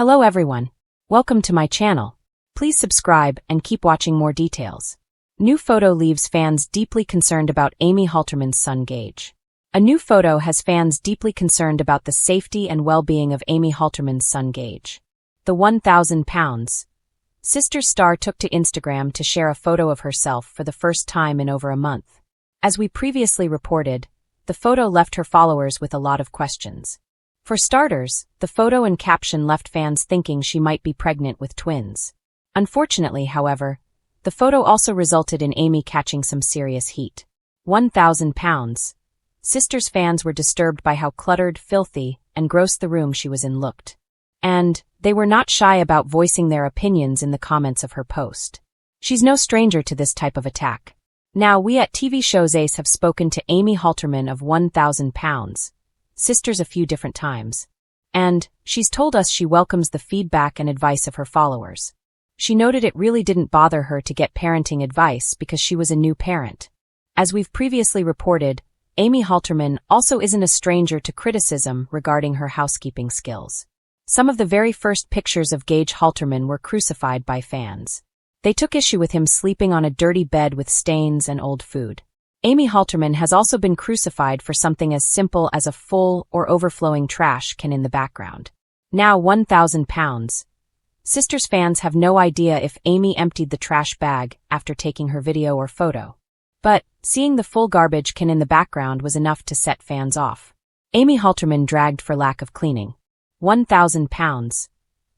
Hello everyone. Welcome to my channel. Please subscribe and keep watching more details. New photo leaves fans deeply concerned about Amy Halterman's son Gage. A new photo has fans deeply concerned about the safety and well-being of Amy Halterman's son Gage. The 1,000 pounds. Sisters star took to Instagram to share a photo of herself for the first time in over a month. As we previously reported, the photo left her followers with a lot of questions. For starters, the photo and caption left fans thinking she might be pregnant with twins. Unfortunately, however, the photo also resulted in Amy catching some serious heat. 1,000 pounds. Sisters fans were disturbed by how cluttered, filthy, and gross the room she was in looked. And they were not shy about voicing their opinions in the comments of her post. She's no stranger to this type of attack. Now, we at TV Show's Ace have spoken to Amy Halterman of 1,000 pounds. Sisters a few different times. And she's told us she welcomes the feedback and advice of her followers. She noted it really didn't bother her to get parenting advice because she was a new parent. As we've previously reported, Amy Halterman also isn't a stranger to criticism regarding her housekeeping skills. Some of the very first pictures of Gage Halterman were crucified by fans. They took issue with him sleeping on a dirty bed with stains and old food. Amy Halterman has also been crucified for something as simple as a full or overflowing trash can in the background. Now 1,000 pounds. Sisters fans have no idea if Amy emptied the trash bag after taking her video or photo. But seeing the full garbage can in the background was enough to set fans off. Amy Halterman dragged for lack of cleaning. 1,000 pounds.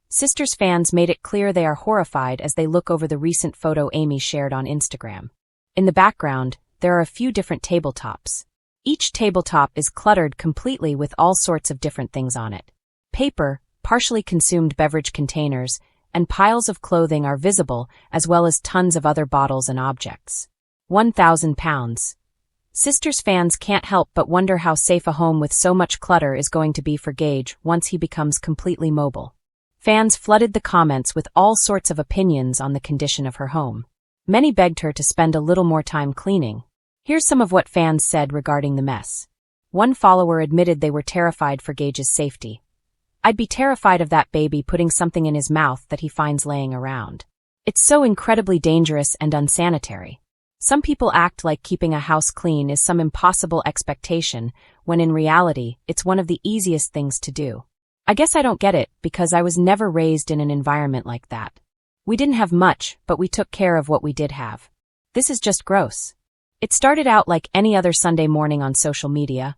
Sisters fans made it clear they are horrified as they look over the recent photo Amy shared on Instagram. In the background, there are a few different tabletops. Each tabletop is cluttered completely with all sorts of different things on it. Paper, partially consumed beverage containers, and piles of clothing are visible, as well as tons of other bottles and objects. 1,000 pounds. Sisters fans can't help but wonder how safe a home with so much clutter is going to be for Gage once he becomes completely mobile. Fans flooded the comments with all sorts of opinions on the condition of her home. Many begged her to spend a little more time cleaning. Here's some of what fans said regarding the mess. One follower admitted they were terrified for Gage's safety. "I'd be terrified of that baby putting something in his mouth that he finds laying around. It's so incredibly dangerous and unsanitary. Some people act like keeping a house clean is some impossible expectation, when in reality, it's one of the easiest things to do. I guess I don't get it because I was never raised in an environment like that. We didn't have much, but we took care of what we did have. This is just gross." It started out like any other Sunday morning on social media.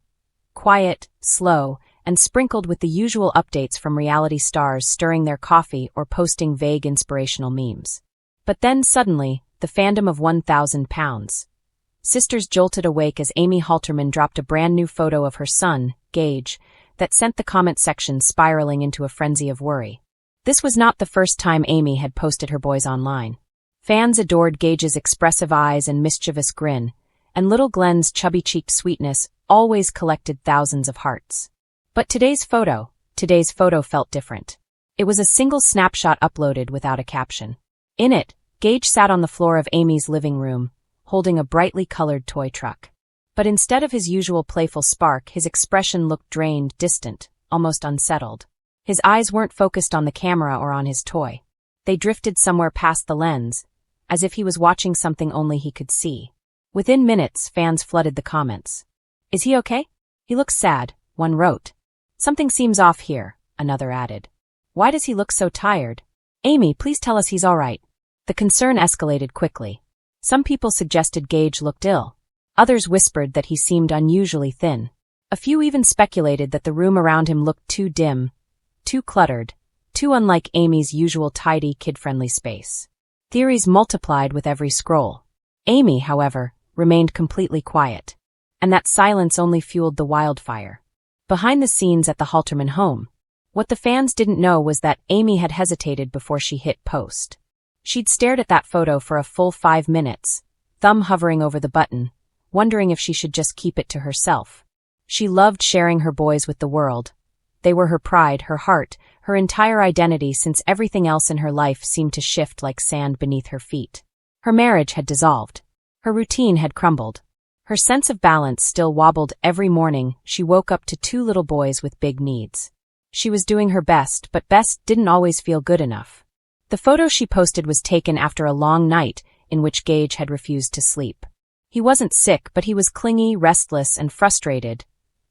Quiet, slow, and sprinkled with the usual updates from reality stars stirring their coffee or posting vague inspirational memes. But then suddenly, the fandom of 1,000 pounds. Sisters jolted awake as Amy Halterman dropped a brand new photo of her son, Gage, that sent the comment section spiraling into a frenzy of worry. This was not the first time Amy had posted her boys online. Fans adored Gage's expressive eyes and mischievous grin, and little Glenn's chubby-cheeked sweetness always collected thousands of hearts. But today's photo felt different. It was a single snapshot uploaded without a caption. In it, Gage sat on the floor of Amy's living room, holding a brightly colored toy truck. But instead of his usual playful spark, his expression looked drained, distant, almost unsettled. His eyes weren't focused on the camera or on his toy. They drifted somewhere past the lens, as if he was watching something only he could see. Within minutes, fans flooded the comments. "Is he okay? He looks sad," one wrote. "Something seems off here," another added. "Why does he look so tired? Amy, please tell us he's all right." The concern escalated quickly. Some people suggested Gage looked ill. Others whispered that he seemed unusually thin. A few even speculated that the room around him looked too dim, too cluttered, too unlike Amy's usual tidy, kid-friendly space. Theories multiplied with every scroll. Amy, however, remained completely quiet. And that silence only fueled the wildfire. Behind the scenes at the Halterman home, what the fans didn't know was that Amy had hesitated before she hit post. She'd stared at that photo for a full 5 minutes, thumb hovering over the button, wondering if she should just keep it to herself. She loved sharing her boys with the world. They were her pride, her heart, her entire identity, since everything else in her life seemed to shift like sand beneath her feet. Her marriage had dissolved. Her routine had crumbled. Her sense of balance still wobbled every morning. She woke up to 2 little boys with big needs. She was doing her best, but best didn't always feel good enough. The photo she posted was taken after a long night in which Gage had refused to sleep. He wasn't sick, but he was clingy, restless, and frustrated.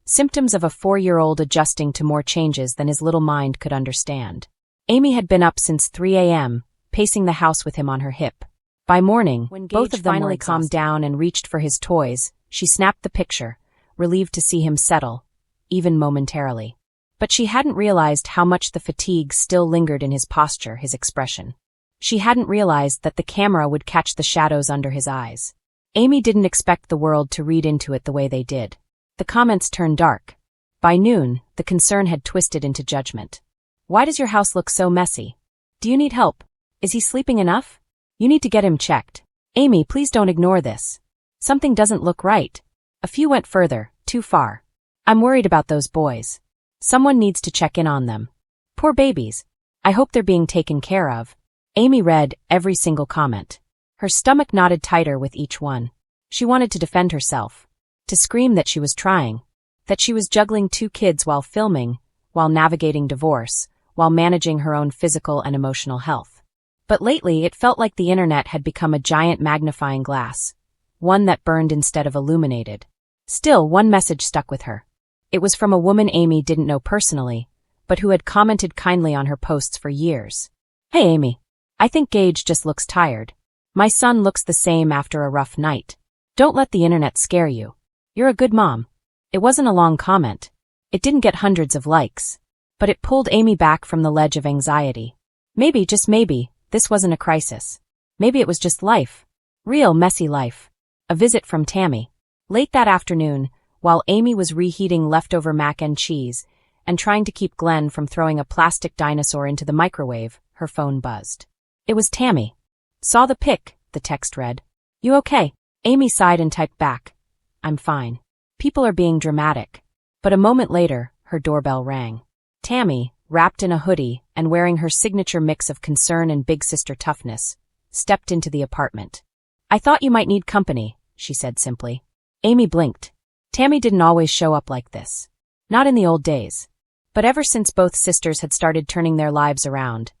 Symptoms of a 4-year-old adjusting to more changes than his little mind could understand. Amy had been up since 3 a.m., pacing the house with him on her hip. By morning, when both of them finally calmed down and reached for his toys, she snapped the picture, relieved to see him settle, even momentarily. But she hadn't realized how much the fatigue still lingered in his posture, his expression. She hadn't realized that the camera would catch the shadows under his eyes. Amy didn't expect the world to read into it the way they did. The comments turned dark. By noon, the concern had twisted into judgment. Why does your house look so messy? Do you need help? Is he sleeping enough? You need to get him checked. Amy, please don't ignore this. Something doesn't look right. A few went further, too far. I'm worried about those boys. Someone needs to check in on them. Poor babies. I hope they're being taken care of. Amy read every single comment. Her stomach knotted tighter with each one. She wanted to defend herself. To scream that she was trying. That she was juggling 2 kids while filming, while navigating divorce, while managing her own physical and emotional health. But lately it felt like the internet had become a giant magnifying glass. One that burned instead of illuminated. Still, one message stuck with her. It was from a woman Amy didn't know personally, but who had commented kindly on her posts for years. Hey Amy. I think Gage just looks tired. My son looks the same after a rough night. Don't let the internet scare you. You're a good mom. It wasn't a long comment. It didn't get hundreds of likes. But it pulled Amy back from the ledge of anxiety. Maybe, just maybe, this wasn't a crisis. Maybe it was just life. Real messy life. A visit from Tammy. Late that afternoon, while Amy was reheating leftover mac and cheese and trying to keep Glenn from throwing a plastic dinosaur into the microwave, her phone buzzed. It was Tammy. Saw the pic, the text read. You okay? Amy sighed and typed back. I'm fine. People are being dramatic. But a moment later, her doorbell rang. Tammy, wrapped in a hoodie and wearing her signature mix of concern and big sister toughness, stepped into the apartment. I thought you might need company, she said simply. Amy blinked. Tammy didn't always show up like this. Not in the old days. But ever since both sisters had started turning their lives around,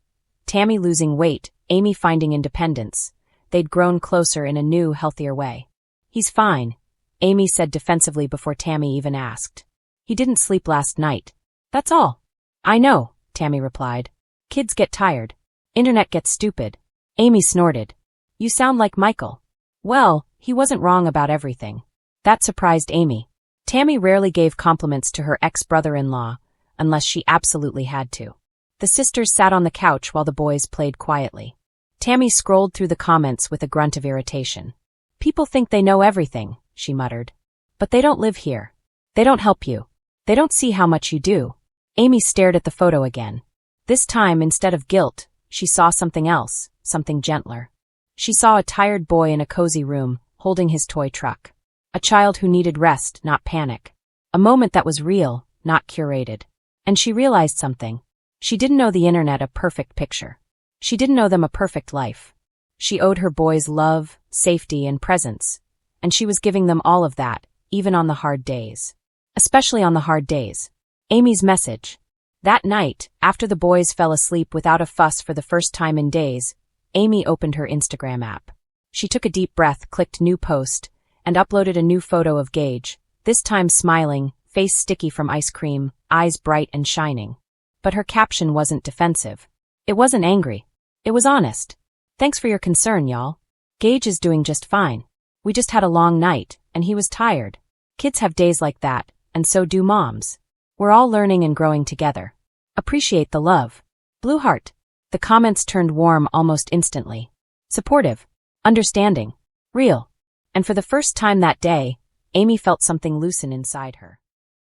Tammy losing weight, Amy finding independence, they'd grown closer in a new, healthier way. He's fine, Amy said defensively before Tammy even asked. He didn't sleep last night. That's all. I know, Tammy replied. Kids get tired. Internet gets stupid. Amy snorted. You sound like Michael. Well, he wasn't wrong about everything. That surprised Amy. Tammy rarely gave compliments to her ex-brother-in-law, unless she absolutely had to. The sisters sat on the couch while the boys played quietly. Tammy scrolled through the comments with a grunt of irritation. People think they know everything, she muttered. But they don't live here. They don't help you. They don't see how much you do. Amy stared at the photo again. This time, instead of guilt, she saw something else, something gentler. She saw a tired boy in a cozy room, holding his toy truck. A child who needed rest, not panic. A moment that was real, not curated. And she realized something. She didn't know the internet a perfect picture. She didn't know them a perfect life. She owed her boys love, safety, and presence. And she was giving them all of that, even on the hard days. Especially on the hard days. Amy's message. That night, after the boys fell asleep without a fuss for the first time in days, Amy opened her Instagram app. She took a deep breath, clicked New Post, and uploaded a new photo of Gage, this time smiling, face sticky from ice cream, eyes bright and shining. But her caption wasn't defensive. It wasn't angry. It was honest. Thanks for your concern, y'all. Gage is doing just fine. We just had a long night, and he was tired. Kids have days like that, and so do moms. We're all learning and growing together. Appreciate the love. Blue heart. The comments turned warm almost instantly. Supportive. Understanding. Real. And for the first time that day, Amy felt something loosen inside her.